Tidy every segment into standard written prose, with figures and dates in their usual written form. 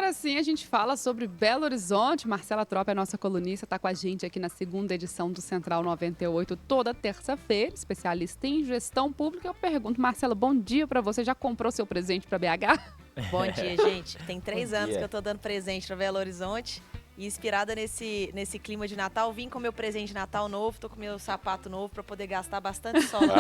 agora sim a gente fala sobre Belo Horizonte. Marcela Tropa é nossa colunista, está com a gente aqui na segunda edição do Central 98, toda terça-feira, especialista em gestão pública. Eu pergunto, Marcela, bom dia para você. Já comprou seu presente para BH? Bom dia, gente. Tem 3 anos que eu tô dando presente para Belo Horizonte. E inspirada nesse clima de Natal, vim com meu presente de Natal novo, tô com meu sapato novo para poder gastar bastante sol. Olha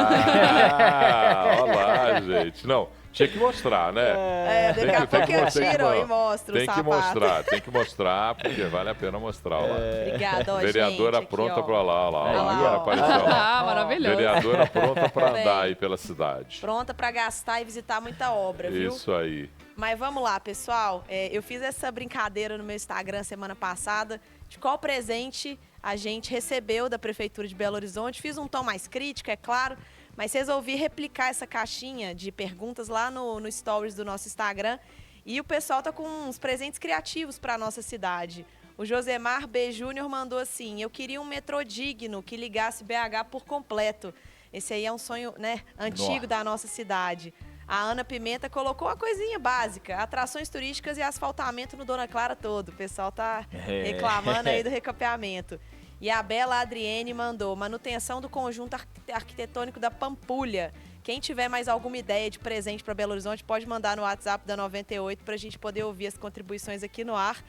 lá, gente. Não, tinha que mostrar, né? Daqui a pouco eu tiro e mostro o sapato. Tem que mostrar, porque vale a pena mostrar. Olha lá. Obrigada, ó, Vereadora gente, pronta aqui, para lá, olha lá. Agora apareceu Ah, lá. maravilhoso. Vereadora pronta para andar aí pela cidade. Pronta para gastar e visitar muita obra, viu? Isso aí. Mas vamos lá, pessoal. Eu fiz essa brincadeira no meu Instagram semana passada de qual presente a gente recebeu da Prefeitura de Belo Horizonte. Fiz um tom mais crítico, é claro, mas resolvi replicar essa caixinha de perguntas lá no Stories do nosso Instagram. E o pessoal tá com uns presentes criativos para a nossa cidade. O Josemar B. Júnior mandou assim: eu queria um metrô digno que ligasse BH por completo. Esse aí é um sonho, né, antigo da nossa cidade. A Ana Pimenta colocou uma coisinha básica: atrações turísticas e asfaltamento no Dona Clara todo. O pessoal tá reclamando aí do recapeamento. E a Bela Adriene mandou manutenção do conjunto arquitetônico da Pampulha. Quem tiver mais alguma ideia de presente para Belo Horizonte pode mandar no WhatsApp da 98 para a gente poder ouvir as contribuições aqui no ar.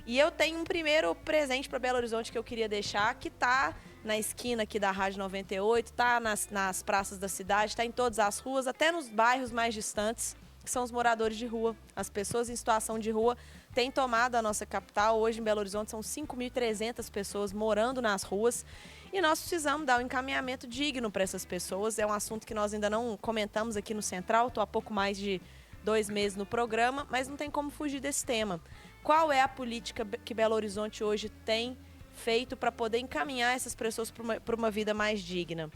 E eu tenho um primeiro presente para Belo Horizonte que eu queria deixar, que tá na esquina aqui da Rádio 98, tá nas praças da cidade, tá em todas as ruas, até nos bairros mais distantes, que são os moradores de rua. As pessoas em situação de rua têm tomado a nossa capital. Hoje em Belo Horizonte são 5.300 pessoas morando nas ruas e nós precisamos dar um encaminhamento digno para essas pessoas. É um assunto que nós ainda não comentamos aqui no Central, estou há pouco mais de 2 meses no programa, mas não tem como fugir desse tema. Qual é a política que Belo Horizonte hoje tem feito para poder encaminhar essas pessoas para uma vida mais digna?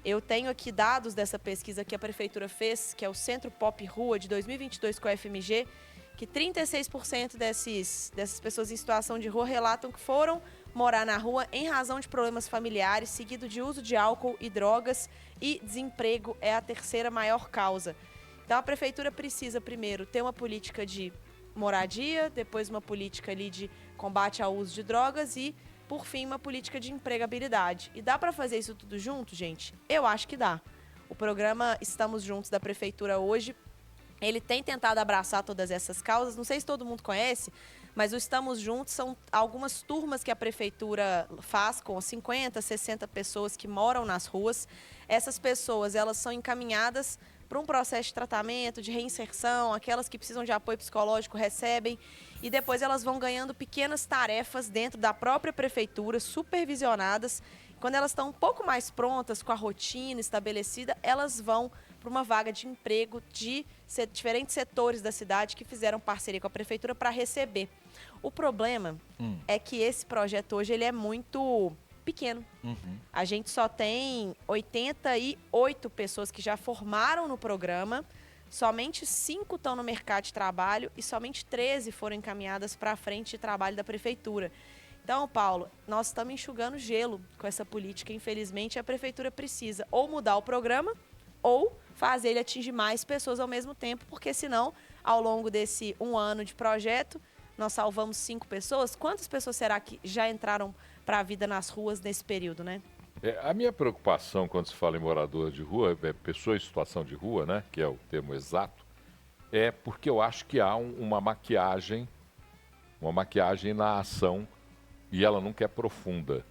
Eu tenho aqui dados dessa pesquisa que a Prefeitura fez, que é o Centro Pop Rua de 2022 com a FMG, que 36% dessas pessoas em situação de rua relatam que foram morar na rua em razão de problemas familiares, seguido de uso de álcool e drogas, e desemprego é a terceira maior causa. Então a Prefeitura precisa primeiro ter uma política de moradia, depois uma política ali de combate ao uso de drogas e, por fim, uma política de empregabilidade. E dá para fazer isso tudo junto, gente? Eu acho que dá. O programa Estamos Juntos da Prefeitura hoje, ele tem tentado abraçar todas essas causas. Não sei se todo mundo conhece, mas o Estamos Juntos são algumas turmas que a Prefeitura faz com 50, 60 pessoas que moram nas ruas. Essas pessoas, elas são encaminhadas para um processo de tratamento, de reinserção, aquelas que precisam de apoio psicológico recebem, e depois elas vão ganhando pequenas tarefas dentro da própria prefeitura, supervisionadas. Quando elas estão um pouco mais prontas, com a rotina estabelecida, elas vão para uma vaga de emprego de diferentes setores da cidade que fizeram parceria com a prefeitura para receber. O problema é que esse projeto hoje ele é muito pequeno. A gente só tem 88 pessoas que já formaram no programa, somente 5 estão no mercado de trabalho e somente 13 foram encaminhadas para a frente de trabalho da prefeitura. Então, Paulo, nós estamos enxugando gelo com essa política. Infelizmente, a prefeitura precisa ou mudar o programa ou fazer ele atingir mais pessoas ao mesmo tempo, porque senão, ao longo desse 1 ano de projeto, nós salvamos 5 pessoas. Quantas pessoas será que já entraram para a vida nas ruas nesse período, né? A minha preocupação quando se fala em morador de rua, pessoa em situação de rua, né, que é o termo exato, é porque eu acho que há uma maquiagem na ação e ela nunca é profunda.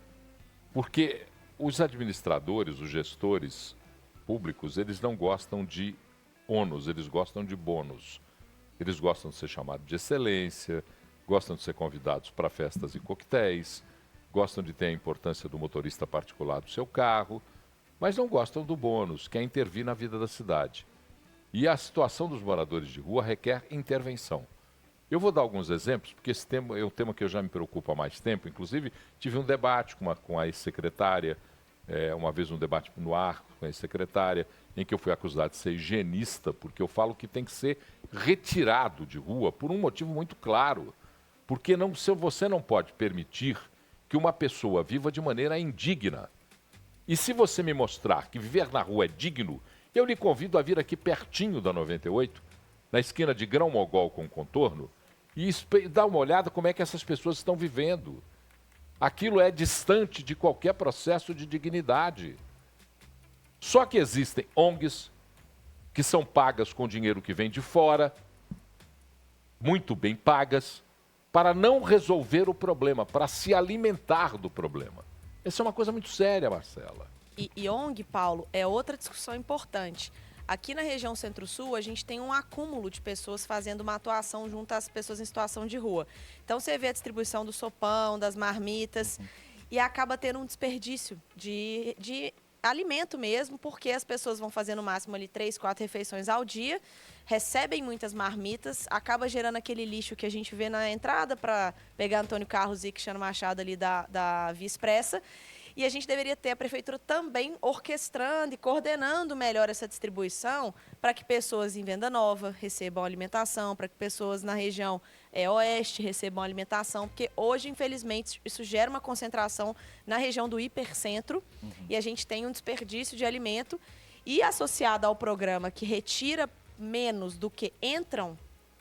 Porque os administradores, os gestores públicos, eles não gostam de ônus, eles gostam de bônus. Eles gostam de ser chamados de excelência, gostam de ser convidados para festas e coquetéis, gostam de ter a importância do motorista particular do seu carro, mas não gostam do bônus, que é intervir na vida da cidade. E a situação dos moradores de rua requer intervenção. Eu vou dar alguns exemplos, porque esse tema é um tema que eu já me preocupo há mais tempo. Inclusive, tive um debate com a ex-secretária, uma vez um debate no ar com a ex-secretária, em que eu fui acusado de ser higienista, porque eu falo que tem que ser retirado de rua por um motivo muito claro. Porque você não pode permitir que uma pessoa viva de maneira indigna. E se você me mostrar que viver na rua é digno, eu lhe convido a vir aqui pertinho da 98, na esquina de Grão Mogol com Contorno, e dar uma olhada como é que essas pessoas estão vivendo. Aquilo é distante de qualquer processo de dignidade. Só que existem ONGs que são pagas com dinheiro que vem de fora, muito bem pagas, para não resolver o problema, para se alimentar do problema. Essa é uma coisa muito séria, Marcela. E ONG, Paulo, é outra discussão importante. Aqui na região Centro-Sul, a gente tem um acúmulo de pessoas fazendo uma atuação junto às pessoas em situação de rua. Então, você vê a distribuição do sopão, das marmitas, e acaba tendo um desperdício de alimento mesmo, porque as pessoas vão fazer no máximo ali 3, 4 refeições ao dia, recebem muitas marmitas, acaba gerando aquele lixo que a gente vê na entrada para pegar Antônio Carlos e Cristiano Machado ali da Via Expressa. E a gente deveria ter a prefeitura também orquestrando e coordenando melhor essa distribuição para que pessoas em Venda Nova recebam alimentação, para que pessoas na região oeste recebam alimentação, porque hoje, infelizmente, isso gera uma concentração na região do hipercentro e a gente tem um desperdício de alimento e associado ao programa que retira menos do que entram,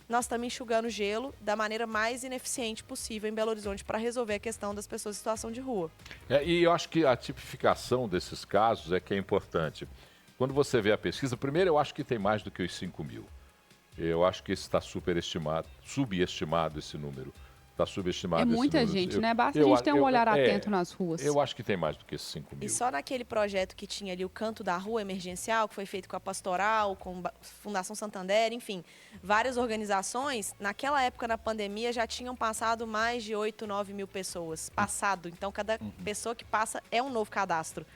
nós estamos enxugando gelo da maneira mais ineficiente possível em Belo Horizonte para resolver a questão das pessoas em situação de rua. E eu acho que a tipificação desses casos é que é importante. Quando você vê a pesquisa, primeiro eu acho que tem mais do que os 5 mil. Eu acho que esse está subestimado esse número. Está subestimado esse número. É muita gente, né? Basta a gente ter um olhar atento nas ruas. Eu acho que tem mais do que esses 5 mil. E só naquele projeto que tinha ali o Canto da Rua Emergencial, que foi feito com a Pastoral, com a Fundação Santander, enfim, várias organizações, naquela época, na pandemia, já tinham passado mais de 8, 9 mil pessoas. Passado. Então, cada pessoa que passa é um novo cadastro.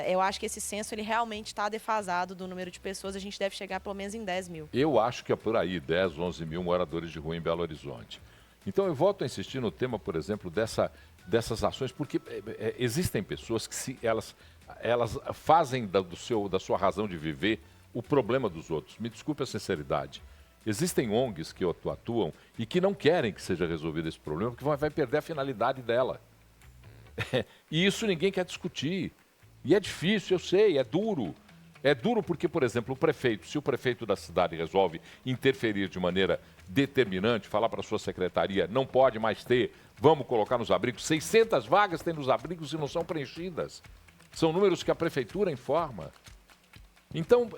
Eu acho que esse censo ele realmente está defasado do número de pessoas. A gente deve chegar pelo menos em 10 mil. Eu acho que é por aí, 10, 11 mil moradores de rua em Belo Horizonte. Então, eu volto a insistir no tema, por exemplo, dessas ações, porque existem pessoas que elas fazem da sua razão de viver o problema dos outros. Me desculpe a sinceridade. Existem ONGs que atuam e que não querem que seja resolvido esse problema, porque vai perder a finalidade dela. E isso ninguém quer discutir. E é difícil, eu sei, é duro. É duro porque, por exemplo, se o prefeito da cidade resolve interferir de maneira determinante, falar para a sua secretaria, não pode mais ter, vamos colocar nos abrigos, 600 vagas tem nos abrigos e não são preenchidas. São números que a prefeitura informa. Então,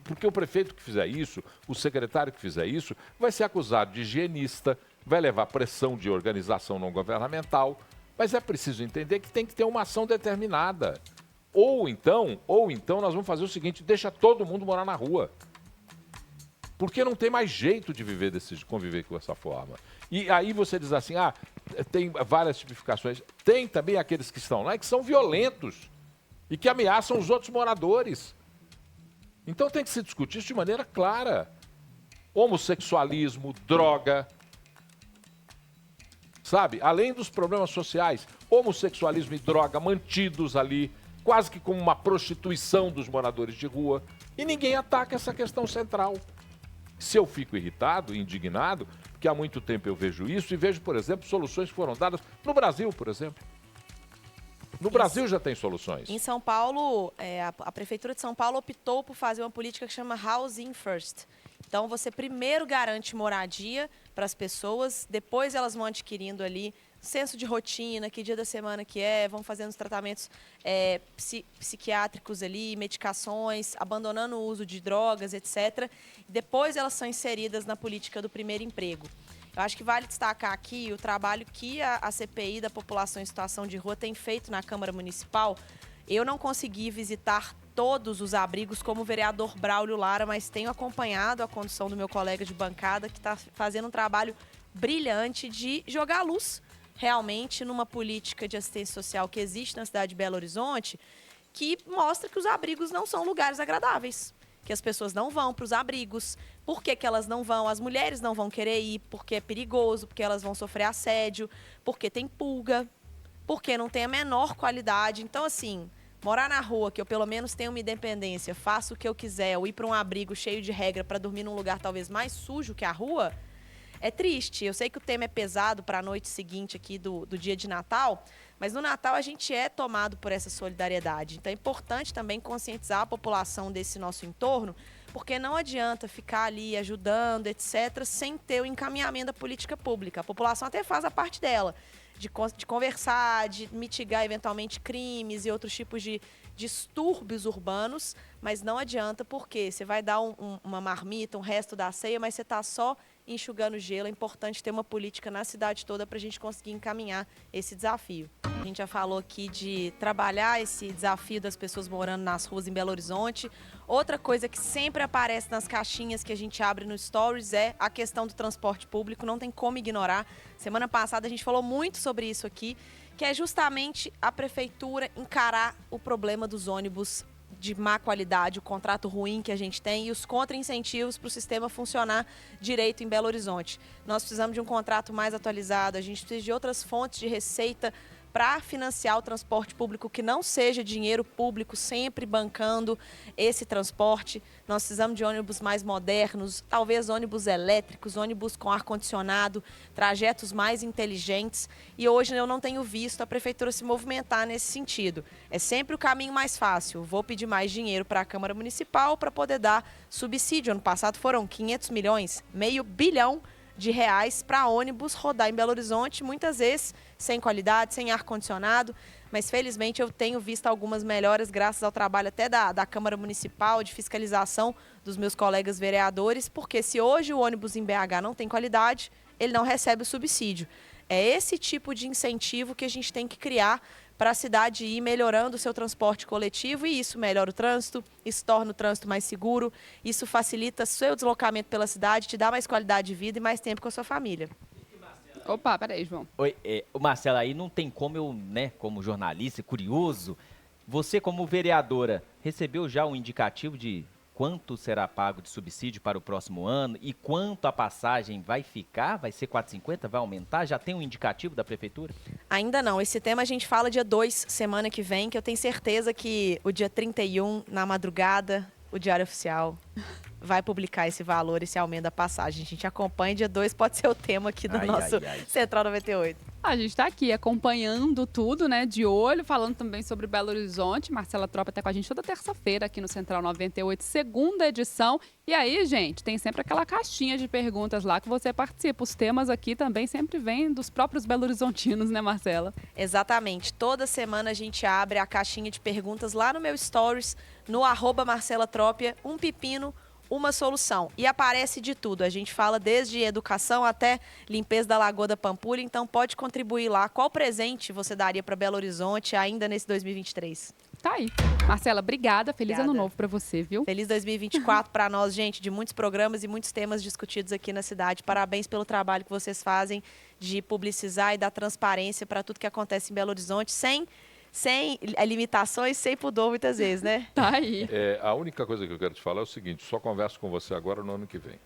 porque o prefeito que fizer isso, o secretário que fizer isso, vai ser acusado de higienista, vai levar pressão de organização não governamental, mas é preciso entender que tem que ter uma ação determinada. Ou então nós vamos fazer o seguinte, deixa todo mundo morar na rua. Porque não tem mais jeito de conviver com essa forma. E aí você diz assim, tem várias tipificações. Tem também aqueles que estão lá que são violentos e que ameaçam os outros moradores. Então tem que se discutir isso de maneira clara. Homossexualismo, droga, sabe? Além dos problemas sociais, homossexualismo e droga mantidos ali, quase que como uma prostituição dos moradores de rua, e ninguém ataca essa questão central. Se eu fico irritado, indignado, porque há muito tempo eu vejo isso e vejo, por exemplo, soluções que foram dadas no Brasil, por exemplo. No Brasil já tem soluções. Em São Paulo, a Prefeitura de São Paulo optou por fazer uma política que chama Housing First. Então, você primeiro garante moradia para as pessoas, depois elas vão adquirindo ali senso de rotina, que dia da semana que vão fazendo os tratamentos psiquiátricos ali, medicações, abandonando o uso de drogas, etc. Depois elas são inseridas na política do primeiro emprego. Eu acho que vale destacar aqui o trabalho que a CPI da população em situação de rua tem feito na Câmara Municipal. Eu não consegui visitar todos os abrigos como o vereador Braulio Lara, mas tenho acompanhado a condução do meu colega de bancada, que está fazendo um trabalho brilhante de jogar luz realmente numa política de assistência social que existe na cidade de Belo Horizonte, que mostra que os abrigos não são lugares agradáveis, que as pessoas não vão para os abrigos. Por que elas não vão? As mulheres não vão querer ir porque é perigoso, porque elas vão sofrer assédio, porque tem pulga, porque não tem a menor qualidade. Então, assim, morar na rua, que eu pelo menos tenho uma independência, faço o que eu quiser, ou ir para um abrigo cheio de regra para dormir num lugar talvez mais sujo que a rua, é triste. Eu sei que o tema é pesado para a noite seguinte aqui do dia de Natal, mas no Natal a gente é tomado por essa solidariedade. Então é importante também conscientizar a população desse nosso entorno porque não adianta ficar ali ajudando, etc., sem ter o encaminhamento da política pública. A população até faz a parte dela, de conversar, de mitigar eventualmente crimes e outros tipos de distúrbios urbanos, mas não adianta porque você vai dar uma marmita, um resto da ceia, mas você está só enxugando gelo. É importante ter uma política na cidade toda para a gente conseguir encaminhar esse desafio. A gente já falou aqui de trabalhar esse desafio das pessoas morando nas ruas em Belo Horizonte. Outra coisa que sempre aparece nas caixinhas que a gente abre no Stories é a questão do transporte público, não tem como ignorar. Semana passada a gente falou muito sobre isso aqui, que é justamente a prefeitura encarar o problema dos ônibus de má qualidade, o contrato ruim que a gente tem e os contra-incentivos para o sistema funcionar direito em Belo Horizonte. Nós precisamos de um contrato mais atualizado, a gente precisa de outras fontes de receita para financiar o transporte público que não seja dinheiro público sempre bancando esse transporte. Nós precisamos de ônibus mais modernos, talvez ônibus elétricos, ônibus com ar-condicionado, trajetos mais inteligentes. E hoje eu não tenho visto a prefeitura se movimentar nesse sentido. É sempre o caminho mais fácil. Vou pedir mais dinheiro para a Câmara Municipal para poder dar subsídio. Ano passado foram 500 milhões, R$500 bilhão para ônibus rodar em Belo Horizonte, muitas vezes sem qualidade, sem ar-condicionado, mas felizmente eu tenho visto algumas melhoras graças ao trabalho até da Câmara Municipal, de fiscalização dos meus colegas vereadores, porque se hoje o ônibus em BH não tem qualidade, ele não recebe o subsídio. É esse tipo de incentivo que a gente tem que criar para a cidade ir melhorando o seu transporte coletivo e isso melhora o trânsito, isso torna o trânsito mais seguro, isso facilita seu deslocamento pela cidade, te dá mais qualidade de vida e mais tempo com a sua família. Opa, peraí, João. Oi, Marcela, aí não tem como eu, né, como jornalista, curioso, você como vereadora, recebeu já um indicativo de quanto será pago de subsídio para o próximo ano e quanto a passagem vai ficar? Vai ser 4,50? Vai aumentar? Já tem um indicativo da prefeitura? Ainda não. Esse tema a gente fala dia 2, semana que vem, que eu tenho certeza que o dia 31, na madrugada, o Diário Oficial vai publicar esse valor, esse aumento da passagem. A gente acompanha, dia 2 pode ser o tema aqui do nosso Central 98. A gente está aqui acompanhando tudo, né, de olho, falando também sobre Belo Horizonte. Marcela Tropa está com a gente toda terça-feira aqui no Central 98, segunda edição. E aí, gente, tem sempre aquela caixinha de perguntas lá que você participa. Os temas aqui também sempre vêm dos próprios belo-horizontinos, né, Marcela? Exatamente. Toda semana a gente abre a caixinha de perguntas lá no meu Stories, no @MarcelaTrópia, um pepino, uma solução. E aparece de tudo. A gente fala desde educação até limpeza da Lagoa da Pampulha. Então pode contribuir lá. Qual presente você daria para Belo Horizonte ainda nesse 2023? Tá aí. Marcela, obrigada. Feliz ano novo para você, viu? Feliz 2024 para nós, gente, de muitos programas e muitos temas discutidos aqui na cidade. Parabéns pelo trabalho que vocês fazem de publicizar e dar transparência para tudo que acontece em Belo Horizonte, sem limitações, sem pudor muitas vezes, né? Tá aí. A única coisa que eu quero te falar é o seguinte, só converso com você agora no ano que vem.